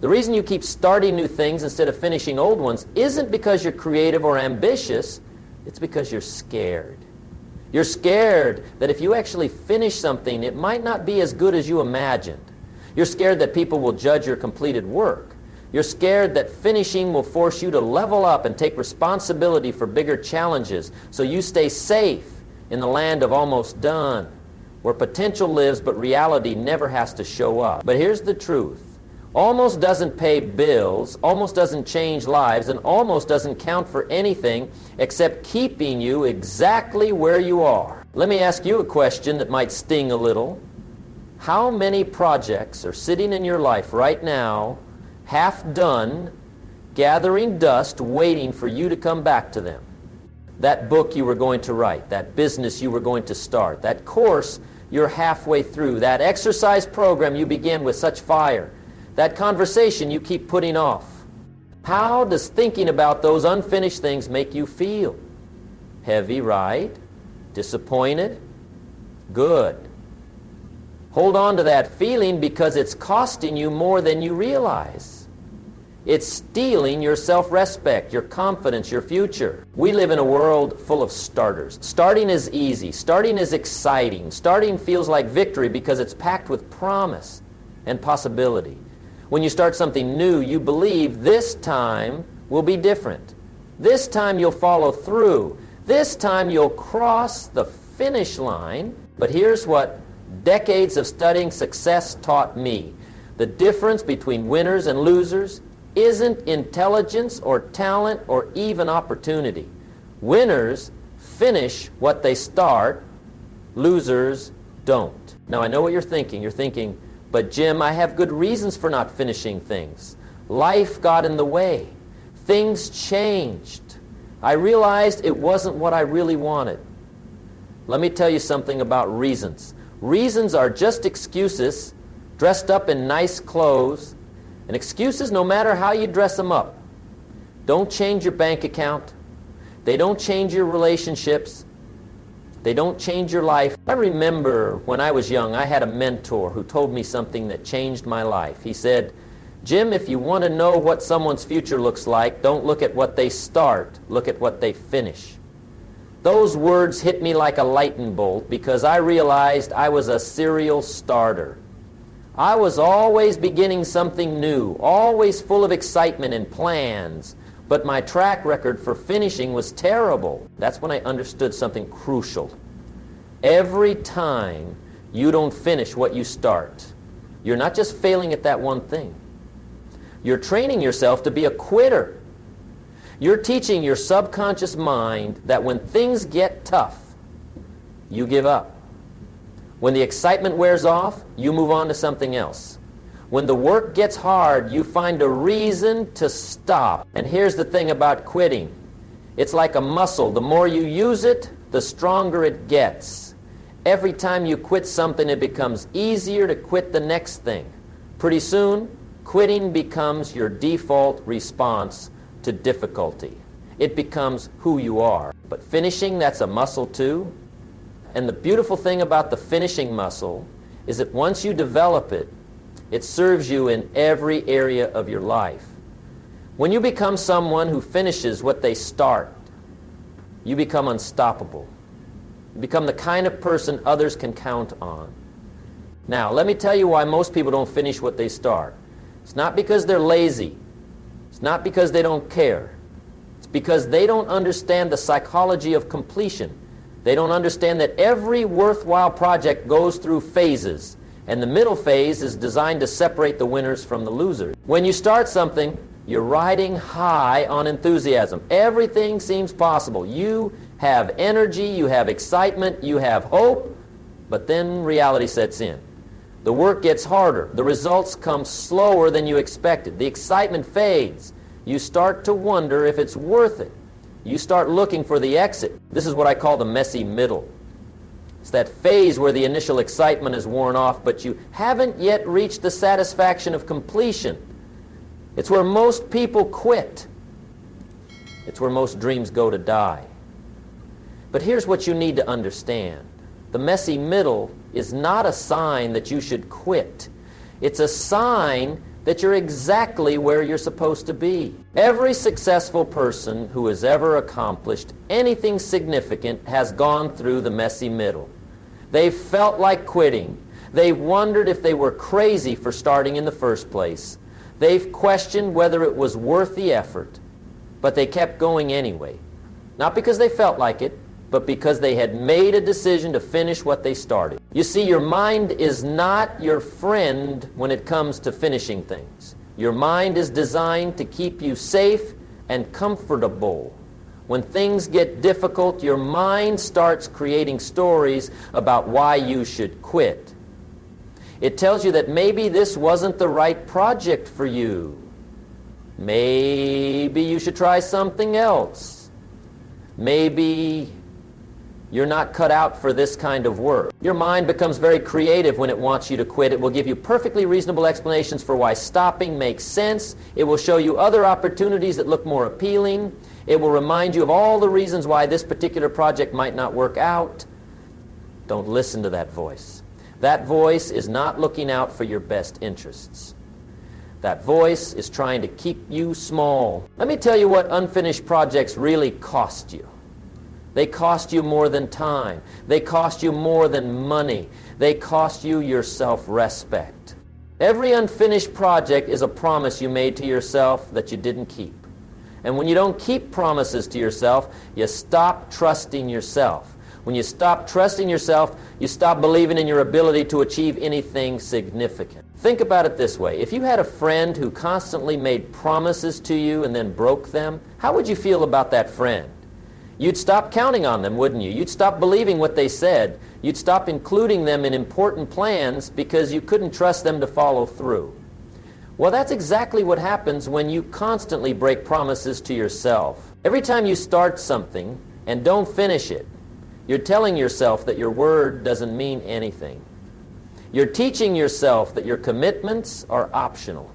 The reason you keep starting new things instead of finishing old ones isn't because you're creative or ambitious. It's because you're scared. You're scared that if you actually finish something, it might not be as good as you imagined. You're scared that people will judge your completed work. You're scared that finishing will force you to level up and take responsibility for bigger challenges, so you stay safe in the land of almost done, where potential lives but reality never has to show up. But here's the truth. Almost doesn't pay bills, almost doesn't change lives, and almost doesn't count for anything except keeping you exactly where you are. Let me ask you a question that might sting a little. How many projects are sitting in your life right now, half done, gathering dust, waiting for you to come back to them? That book you were going to write, that business you were going to start, that course you're halfway through, that exercise program you began with such fire, that conversation you keep putting off. How does thinking about those unfinished things make you feel? Heavy, right? Disappointed? Good. Hold on to that feeling because it's costing you more than you realize. It's stealing your self-respect, your confidence, your future. We live in a world full of starters. Starting is easy. Starting is exciting. Starting feels like victory because it's packed with promise and possibility. When you start something new, you believe this time will be different. This time you'll follow through. This time you'll cross the finish line. But here's what decades of studying success taught me. The difference between winners and losers isn't intelligence or talent or even opportunity. Winners finish what they start. Losers don't. Now I know what you're thinking. You're thinking, but Jim, I have good reasons for not finishing things. Life got in the way. Things changed. I realized it wasn't what I really wanted. Let me tell you something about reasons. Reasons are just excuses dressed up in nice clothes. And excuses, no matter how you dress them up, don't change your bank account. They don't change your relationships. They don't change your life. I remember when I was young, I had a mentor who told me something that changed my life. He said, Jim, if you want to know what someone's future looks like, don't look at what they start, look at what they finish. Those words hit me like a lightning bolt because I realized I was a serial starter. I was always beginning something new, always full of excitement and plans, but my track record for finishing was terrible. That's when I understood something crucial. Every time you don't finish what you start, you're not just failing at that one thing. You're training yourself to be a quitter. You're teaching your subconscious mind that when things get tough, you give up. When the excitement wears off, you move on to something else. When the work gets hard, you find a reason to stop. And here's the thing about quitting. It's like a muscle. The more you use it, the stronger it gets. Every time you quit something, it becomes easier to quit the next thing. Pretty soon, quitting becomes your default response to difficulty. It becomes who you are. But finishing, that's a muscle too. And the beautiful thing about the finishing muscle is that once you develop it, it serves you in every area of your life. When you become someone who finishes what they start, you become unstoppable. You become the kind of person others can count on. Now, let me tell you why most people don't finish what they start. It's not because they're lazy. It's not because they don't care. It's because they don't understand the psychology of completion. They don't understand that every worthwhile project goes through phases, and the middle phase is designed to separate the winners from the losers. When you start something, you're riding high on enthusiasm. Everything seems possible. You have energy, you have excitement, you have hope, but then reality sets in. The work gets harder. The results come slower than you expected. The excitement fades. You start to wonder if it's worth it. You start looking for the exit. This is what I call the messy middle. It's that phase where the initial excitement is worn off, but you haven't yet reached the satisfaction of completion. It's where most people quit. It's where most dreams go to die. But here's what you need to understand. The messy middle is not a sign that you should quit. It's a sign that you're exactly where you're supposed to be. Every successful person who has ever accomplished anything significant has gone through the messy middle. They've felt like quitting. They've wondered if they were crazy for starting in the first place. They've questioned whether it was worth the effort, but they kept going anyway. Not because they felt like it, but because they had made a decision to finish what they started. You see, your mind is not your friend when it comes to finishing things. Your mind is designed to keep you safe and comfortable. When things get difficult, your mind starts creating stories about why you should quit. It tells you that maybe this wasn't the right project for you. Maybe you should try something else. Maybe you're not cut out for this kind of work. Your mind becomes very creative when it wants you to quit. It will give you perfectly reasonable explanations for why stopping makes sense. It will show you other opportunities that look more appealing. It will remind you of all the reasons why this particular project might not work out. Don't listen to that voice. That voice is not looking out for your best interests. That voice is trying to keep you small. Let me tell you what unfinished projects really cost you. They cost you more than time. They cost you more than money. They cost you your self-respect. Every unfinished project is a promise you made to yourself that you didn't keep. And when you don't keep promises to yourself, you stop trusting yourself. When you stop trusting yourself, you stop believing in your ability to achieve anything significant. Think about it this way. If you had a friend who constantly made promises to you and then broke them, how would you feel about that friend? You'd stop counting on them, wouldn't you? You'd stop believing what they said. You'd stop including them in important plans because you couldn't trust them to follow through. Well, that's exactly what happens when you constantly break promises to yourself. Every time you start something and don't finish it, you're telling yourself that your word doesn't mean anything. You're teaching yourself that your commitments are optional.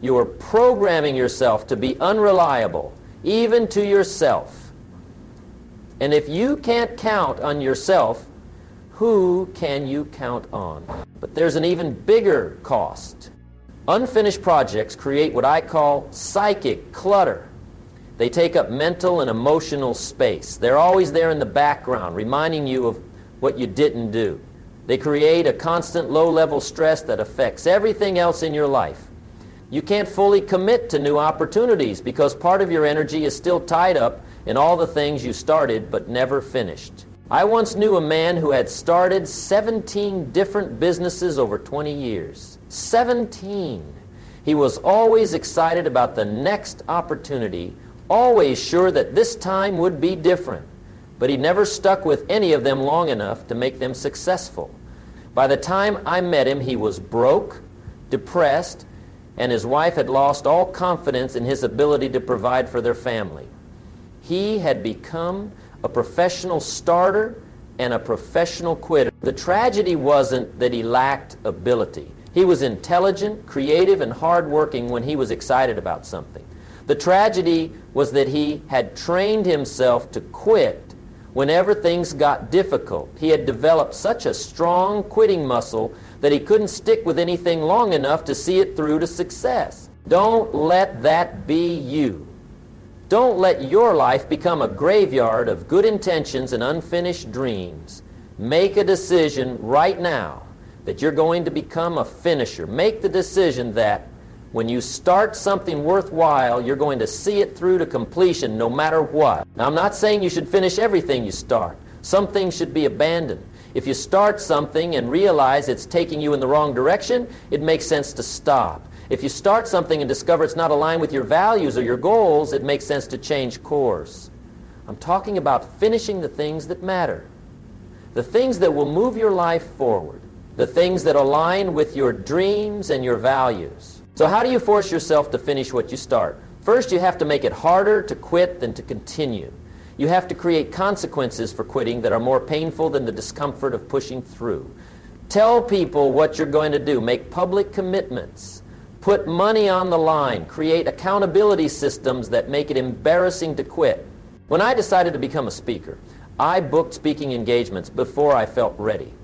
You are programming yourself to be unreliable, even to yourself. And if you can't count on yourself, who can you count on? But there's an even bigger cost. Unfinished projects create what I call psychic clutter. They take up mental and emotional space. They're always there in the background, reminding you of what you didn't do. They create a constant low-level stress that affects everything else in your life. You can't fully commit to new opportunities because part of your energy is still tied up in all the things you started but never finished. I once knew a man who had started 17 different businesses over 20 years. 17! He was always excited about the next opportunity, always sure that this time would be different. But he never stuck with any of them long enough to make them successful. By the time I met him, he was broke, depressed, and his wife had lost all confidence in his ability to provide for their family. He had become a professional starter and a professional quitter. The tragedy wasn't that he lacked ability. He was intelligent, creative, and hardworking when he was excited about something. The tragedy was that he had trained himself to quit whenever things got difficult. He had developed such a strong quitting muscle that he couldn't stick with anything long enough to see it through to success. Don't let that be you. Don't let your life become a graveyard of good intentions and unfinished dreams. Make a decision right now that you're going to become a finisher. Make the decision that when you start something worthwhile, you're going to see it through to completion no matter what. Now, I'm not saying you should finish everything you start. Some things should be abandoned. If you start something and realize it's taking you in the wrong direction, it makes sense to stop. If you start something and discover it's not aligned with your values or your goals, it makes sense to change course. I'm talking about finishing the things that matter. The things that will move your life forward. The things that align with your dreams and your values. So how do you force yourself to finish what you start? First, you have to make it harder to quit than to continue. You have to create consequences for quitting that are more painful than the discomfort of pushing through. Tell people what you're going to do. Make public commitments. Put money on the line. Create accountability systems that make it embarrassing to quit. When I decided to become a speaker, I booked speaking engagements before I felt ready.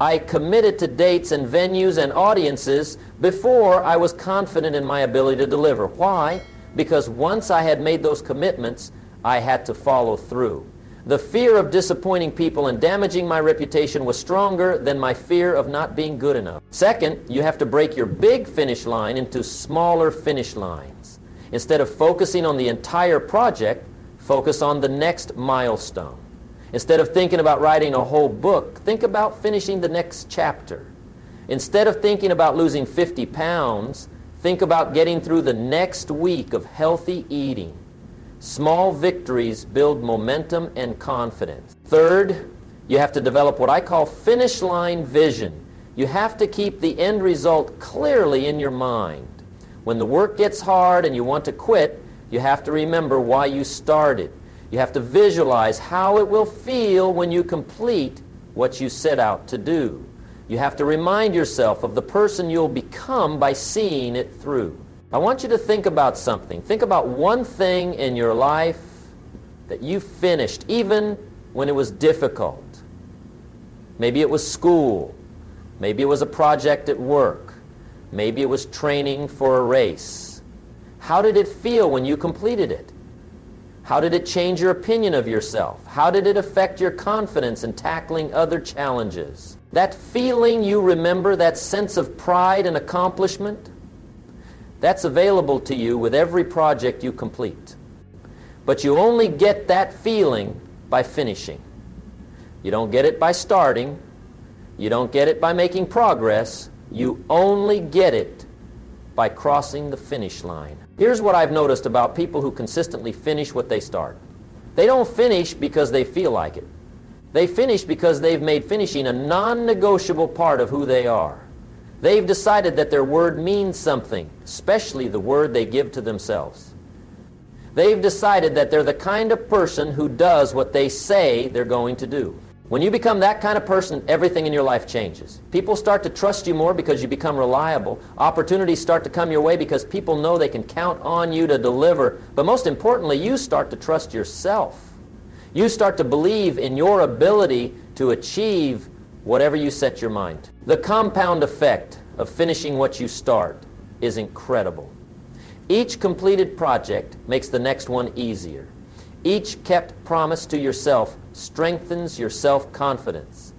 I committed to dates and venues and audiences before I was confident in my ability to deliver. Why? Because once I had made those commitments, I had to follow through. The fear of disappointing people and damaging my reputation was stronger than my fear of not being good enough. Second, you have to break your big finish line into smaller finish lines. Instead of focusing on the entire project, focus on the next milestone. Instead of thinking about writing a whole book, think about finishing the next chapter. Instead of thinking about losing 50 pounds, think about getting through the next week of healthy eating. Small victories build momentum and confidence. Third, you have to develop what I call finish line vision. You have to keep the end result clearly in your mind. When the work gets hard and you want to quit, you have to remember why you started. You have to visualize how it will feel when you complete what you set out to do. You have to remind yourself of the person you'll become by seeing it through. I want you to think about something. Think about one thing in your life that you finished, even when it was difficult. Maybe it was school. Maybe it was a project at work. Maybe it was training for a race. How did it feel when you completed it? How did it change your opinion of yourself? How did it affect your confidence in tackling other challenges? That feeling you remember, that sense of pride and accomplishment, that's available to you with every project you complete. But you only get that feeling by finishing. You don't get it by starting. You don't get it by making progress. You only get it by crossing the finish line. Here's what I've noticed about people who consistently finish what they start. They don't finish because they feel like it. They finish because they've made finishing a non-negotiable part of who they are. They've decided that their word means something, especially the word they give to themselves. They've decided that they're the kind of person who does what they say they're going to do. When you become that kind of person, everything in your life changes. People start to trust you more because you become reliable. Opportunities start to come your way because people know they can count on you to deliver. But most importantly, you start to trust yourself. You start to believe in your ability to achieve whatever you set your mind to. The compound effect of finishing what you start is incredible. Each completed project makes the next one easier. Each kept promise to yourself strengthens your self-confidence.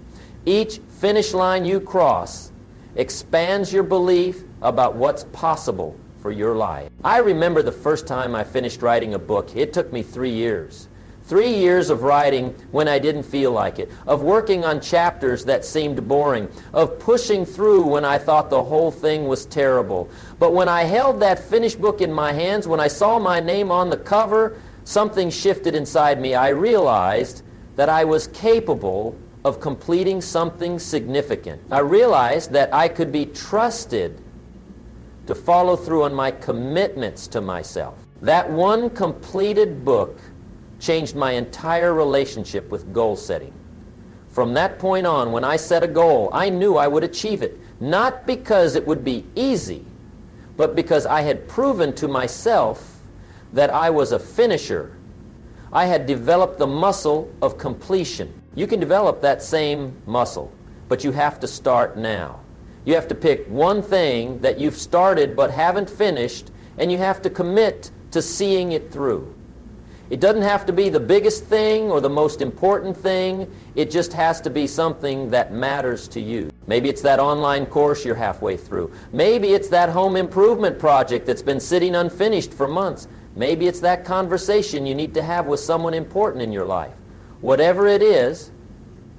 Each finish line you cross expands your belief about what's possible for your life. I remember the first time I finished writing a book. It took me 3 years. 3 years of writing when I didn't feel like it, of working on chapters that seemed boring, of pushing through when I thought the whole thing was terrible. But when I held that finished book in my hands, when I saw my name on the cover, something shifted inside me. I realized that I was capable of completing something significant. I realized that I could be trusted to follow through on my commitments to myself. That one completed book changed my entire relationship with goal setting. From that point on, when I set a goal, I knew I would achieve it, not because it would be easy, but because I had proven to myself that I was a finisher. I had developed the muscle of completion. You can develop that same muscle, but you have to start now. You have to pick one thing that you've started but haven't finished, and you have to commit to seeing it through. It doesn't have to be the biggest thing or the most important thing. It just has to be something that matters to you. Maybe it's that online course you're halfway through. Maybe it's that home improvement project that's been sitting unfinished for months. Maybe it's that conversation you need to have with someone important in your life. Whatever it is,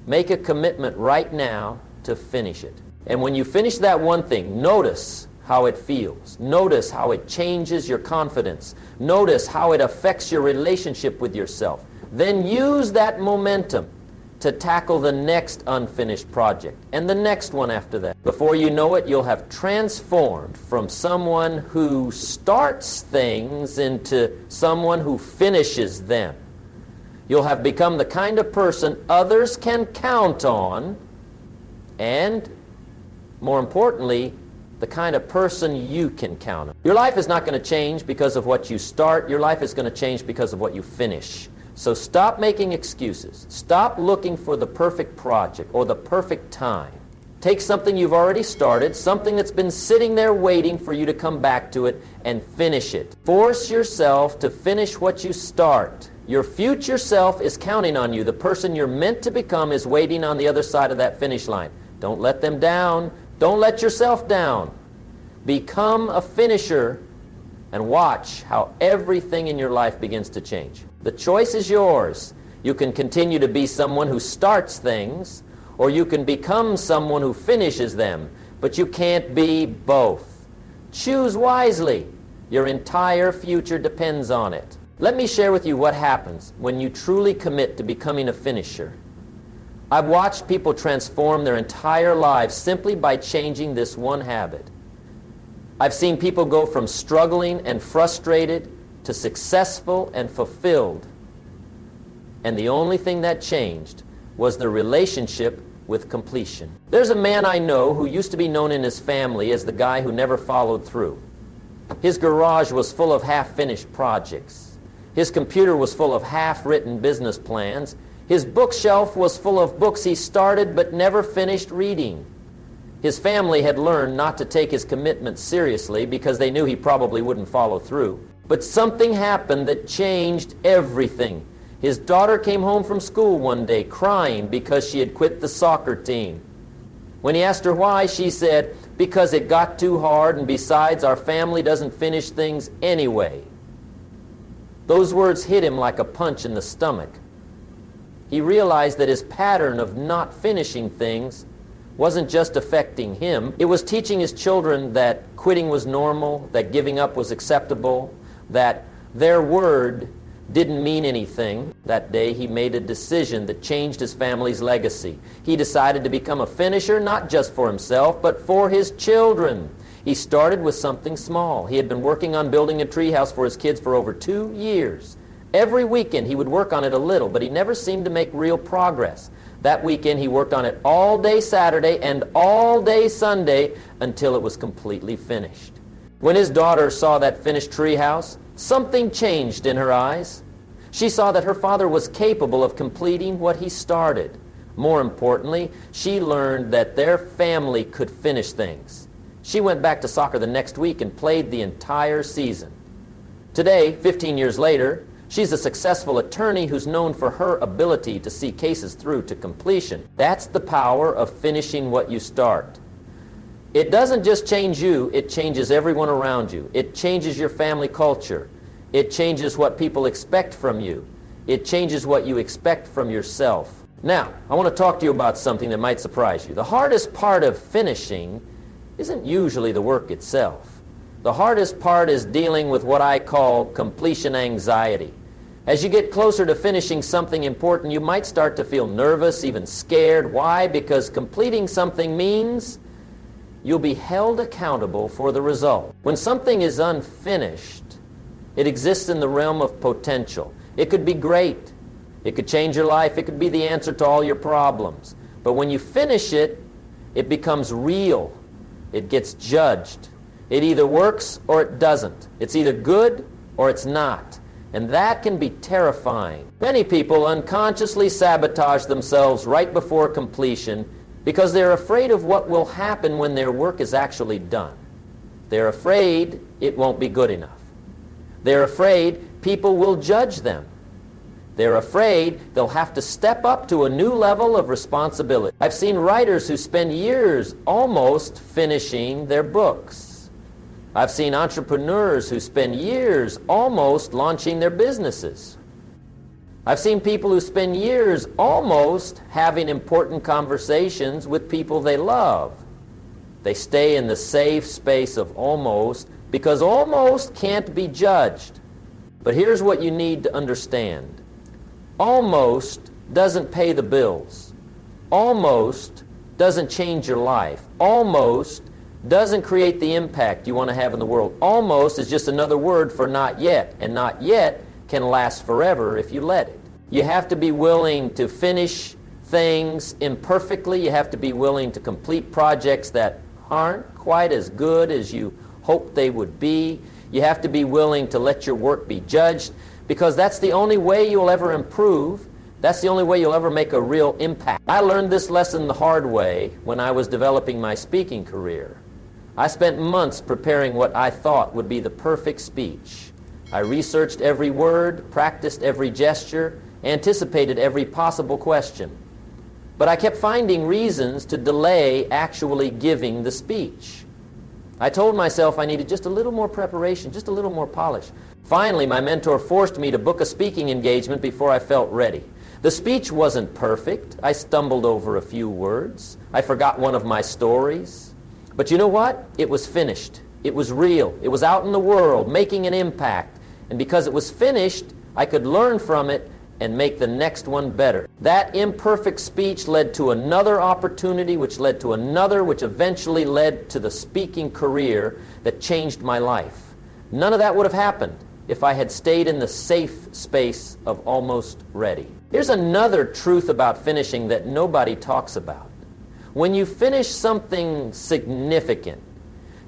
make a commitment right now to finish it. And when you finish that one thing, notice how it feels. Notice how it changes your confidence. Notice how it affects your relationship with yourself. Then use that momentum to tackle the next unfinished project and the next one after that. Before you know it, you'll have transformed from someone who starts things into someone who finishes them. You'll have become the kind of person others can count on, and more importantly, the kind of person you can count on. Your life is not going to change because of what you start. Your life is going to change because of what you finish. So stop making excuses. Stop looking for the perfect project or the perfect time. Take something you've already started, something that's been sitting there waiting for you to come back to it, and finish it. Force yourself to finish what you start. Your future self is counting on you. The person you're meant to become is waiting on the other side of that finish line. Don't let them down. Don't let yourself down. Become a finisher and watch how everything in your life begins to change. The choice is yours. You can continue to be someone who starts things, or you can become someone who finishes them, but you can't be both. Choose wisely. Your entire future depends on it. Let me share with you what happens when you truly commit to becoming a finisher. I've watched people transform their entire lives simply by changing this one habit. I've seen people go from struggling and frustrated to successful and fulfilled. And the only thing that changed was their relationship with completion. There's a man I know who used to be known in his family as the guy who never followed through. His garage was full of half-finished projects. His computer was full of half-written business plans. His bookshelf was full of books he started but never finished reading. His family had learned not to take his commitment seriously because they knew he probably wouldn't follow through. But something happened that changed everything. His daughter came home from school one day crying because she had quit the soccer team. When he asked her why, she said, "Because it got too hard, and besides, our family doesn't finish things anyway." Those words hit him like a punch in the stomach. He realized that his pattern of not finishing things wasn't just affecting him. It was teaching his children that quitting was normal, that giving up was acceptable, that their word didn't mean anything. That day he made a decision that changed his family's legacy. He decided to become a finisher, not just for himself, but for his children. He started with something small. He had been working on building a treehouse for his kids for over 2 years. Every weekend he would work on it a little, but he never seemed to make real progress. That weekend he worked on it all day Saturday and all day Sunday until it was completely finished. When his daughter saw that finished treehouse, something changed in her eyes. She saw that her father was capable of completing what he started. More importantly, she learned that their family could finish things. She went back to soccer the next week and played the entire season. Today, 15 years later, she's a successful attorney who's known for her ability to see cases through to completion. That's the power of finishing what you start. It doesn't just change you, it changes everyone around you. It changes your family culture. It changes what people expect from you. It changes what you expect from yourself. Now, I want to talk to you about something that might surprise you. The hardest part of finishing isn't usually the work itself. The hardest part is dealing with what I call completion anxiety. As you get closer to finishing something important, you might start to feel nervous, even scared. Why? Because completing something means you'll be held accountable for the result. When something is unfinished, it exists in the realm of potential. It could be great. It could change your life. It could be the answer to all your problems. But when you finish it, it becomes real. It gets judged. It either works or it doesn't. It's either good or it's not. And that can be terrifying. Many people unconsciously sabotage themselves right before completion because they're afraid of what will happen when their work is actually done. They're afraid it won't be good enough. They're afraid people will judge them. They're afraid they'll have to step up to a new level of responsibility. I've seen writers who spend years almost finishing their books. I've seen entrepreneurs who spend years almost launching their businesses. I've seen people who spend years almost having important conversations with people they love. They stay in the safe space of almost because almost can't be judged. But here's what you need to understand. Almost doesn't pay the bills. Almost doesn't change your life. Almost doesn't create the impact you want to have in the world. Almost is just another word for not yet, and not yet can last forever if you let it. You have to be willing to finish things imperfectly. You have to be willing to complete projects that aren't quite as good as you hoped they would be. You have to be willing to let your work be judged, because that's the only way you'll ever improve. That's the only way you'll ever make a real impact. I learned this lesson the hard way when I was developing my speaking career. I spent months preparing what I thought would be the perfect speech. I researched every word, practiced every gesture, anticipated every possible question. But I kept finding reasons to delay actually giving the speech. I told myself I needed just a little more preparation, just a little more polish. Finally, my mentor forced me to book a speaking engagement before I felt ready. The speech wasn't perfect. I stumbled over a few words. I forgot one of my stories. But you know what? It was finished. It was real. It was out in the world, making an impact. And because it was finished, I could learn from it and make the next one better. That imperfect speech led to another opportunity, which led to another, which eventually led to the speaking career that changed my life. None of that would have happened if I had stayed in the safe space of almost ready. Here's another truth about finishing that nobody talks about. When you finish something significant,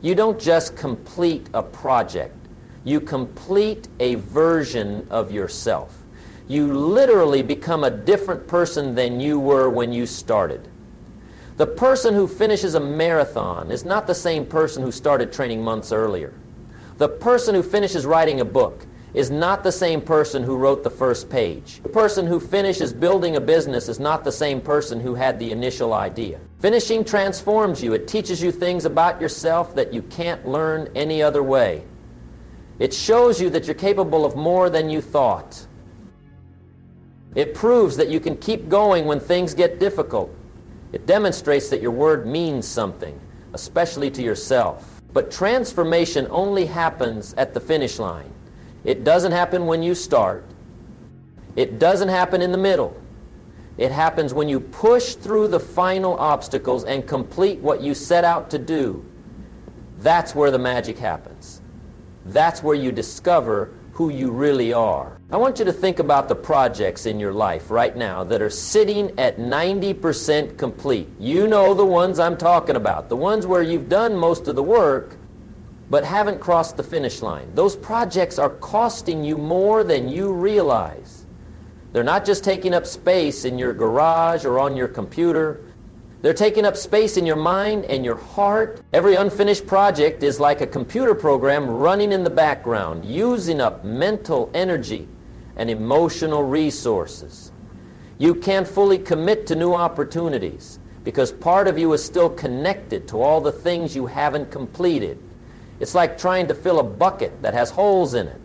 you don't just complete a project. You complete a version of yourself. You literally become a different person than you were when you started. The person who finishes a marathon is not the same person who started training months earlier. The person who finishes writing a book is not the same person who wrote the first page. The person who finishes building a business is not the same person who had the initial idea. Finishing transforms you. It teaches you things about yourself that you can't learn any other way. It shows you that you're capable of more than you thought. It proves that you can keep going when things get difficult. It demonstrates that your word means something, especially to yourself. But transformation only happens at the finish line. It doesn't happen when you start. It doesn't happen in the middle. It happens when you push through the final obstacles and complete what you set out to do. That's where the magic happens. That's where you discover who you really are. I want you to think about the projects in your life right now that are sitting at 90% complete. You know the ones I'm talking about, the ones where you've done most of the work but haven't crossed the finish line. Those projects are costing you more than you realize. They're not just taking up space in your garage or on your computer. They're taking up space in your mind and your heart. Every unfinished project is like a computer program running in the background, using up mental energy and emotional resources. You can't fully commit to new opportunities because part of you is still connected to all the things you haven't completed. It's like trying to fill a bucket that has holes in it.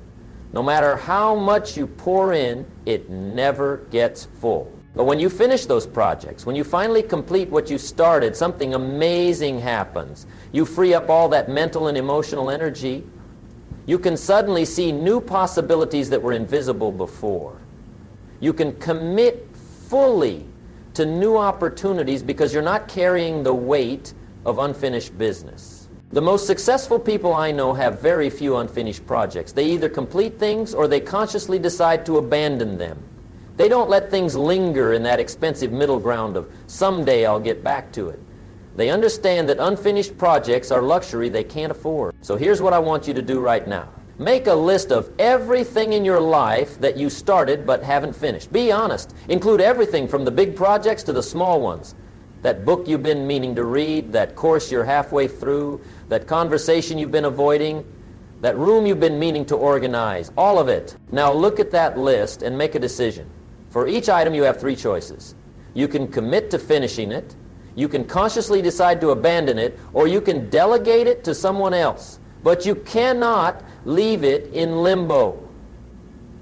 No matter how much you pour in, it never gets full. But when you finish those projects, when you finally complete what you started, something amazing happens. You free up all that mental and emotional energy. You can suddenly see new possibilities that were invisible before. You can commit fully to new opportunities because you're not carrying the weight of unfinished business. The most successful people I know have very few unfinished projects. They either complete things or they consciously decide to abandon them. They don't let things linger in that expensive middle ground of someday I'll get back to it. They understand that unfinished projects are luxury they can't afford. So here's what I want you to do right now. Make a list of everything in your life that you started but haven't finished. Be honest. Include everything from the big projects to the small ones. That book you've been meaning to read, that course you're halfway through, that conversation you've been avoiding, that room you've been meaning to organize, all of it. Now look at that list and make a decision. For each item you have three choices. You can commit to finishing it, you can consciously decide to abandon it, or you can delegate it to someone else. But you cannot leave it in limbo.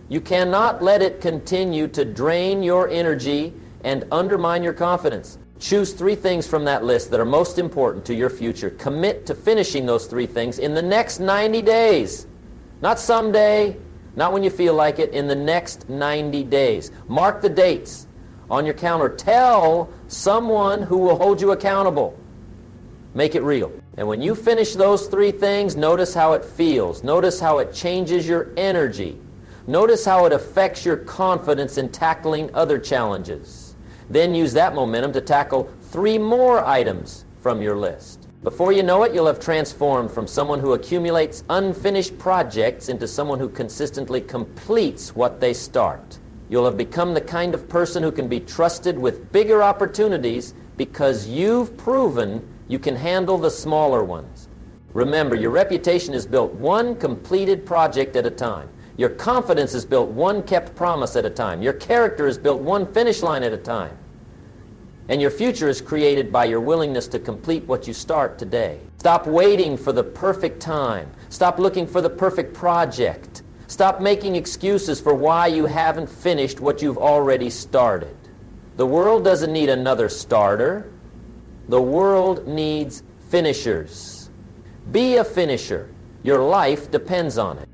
You cannot let it continue to drain your energy and undermine your confidence. Choose three things from that list that are most important to your future. Commit to finishing those three things in the next 90 days. Not someday, not when you feel like it, in the next 90 days. Mark the dates on your calendar. Tell someone who will hold you accountable. Make it real. And when you finish those three things, notice how it feels. Notice how it changes your energy. Notice how it affects your confidence in tackling other challenges. Then use that momentum to tackle three more items from your list. Before you know it, you'll have transformed from someone who accumulates unfinished projects into someone who consistently completes what they start. You'll have become the kind of person who can be trusted with bigger opportunities because you've proven you can handle the smaller ones. Remember, your reputation is built one completed project at a time. Your confidence is built one kept promise at a time. Your character is built one finish line at a time. And your future is created by your willingness to complete what you start today. Stop waiting for the perfect time. Stop looking for the perfect project. Stop making excuses for why you haven't finished what you've already started. The world doesn't need another starter. The world needs finishers. Be a finisher. Your life depends on it.